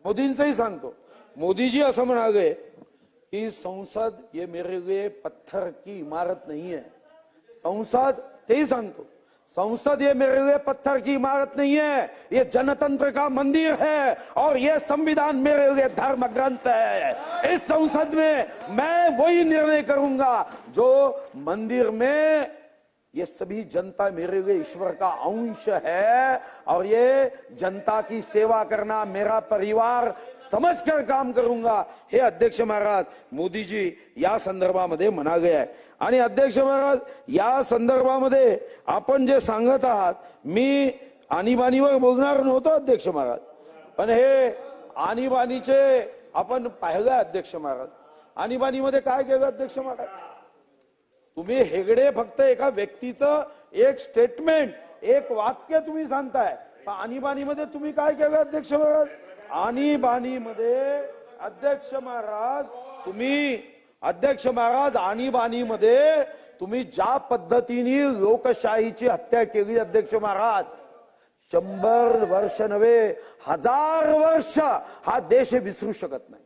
मोदींचंही सांगतो. मोदीजी असं म्हणाले की संसद ये मेरे लिए पत्थर की इमारत नहीं है. संसद, तेही सांगतो, संसद ये मेरे लिए पत्थर की इमारत नहीं है, ये जनतंत्र का मंदिर है और ये संविधान मेरे लिए धर्म ग्रंथ है. इस संसद में मैं वही निर्णय करूंगा जो मंदिर में ये सभी जनता मेरे लिए ईश्वर का अंश है और ये जनता की सेवा करना मेरा परिवार समझकर काम करूंगा, हे अध्यक्ष महाराज मोदीजी या संदर्भामध्ये म्हणाले आहे. आणि अध्यक्ष महाराज या संदर्भामध्ये आपण जे सांगत आहात, मी आणीबाणीवर बोलणार नव्हतो अध्यक्ष महाराज, पण हे आणीबाणीचे आपण पाहिलं अध्यक्ष महाराज. आणीबाणीमध्ये काय केलं अध्यक्ष महाराज? तुम्ही हेगडे फक्त एका व्यक्तीचं एक स्टेटमेंट, एक वाक्य तुम्ही सांगताय. आणीबाणीमध्ये तुम्ही काय केलं अध्यक्ष महाराज? आणीबाणीमध्ये अध्यक्ष महाराज आणीबाणीमध्ये तुम्ही ज्या पद्धतीने लोकशाहीची हत्या केली अध्यक्ष महाराज, 100 वर्ष नव्हे 1000 वर्ष हा देश विसरू शकत नाही.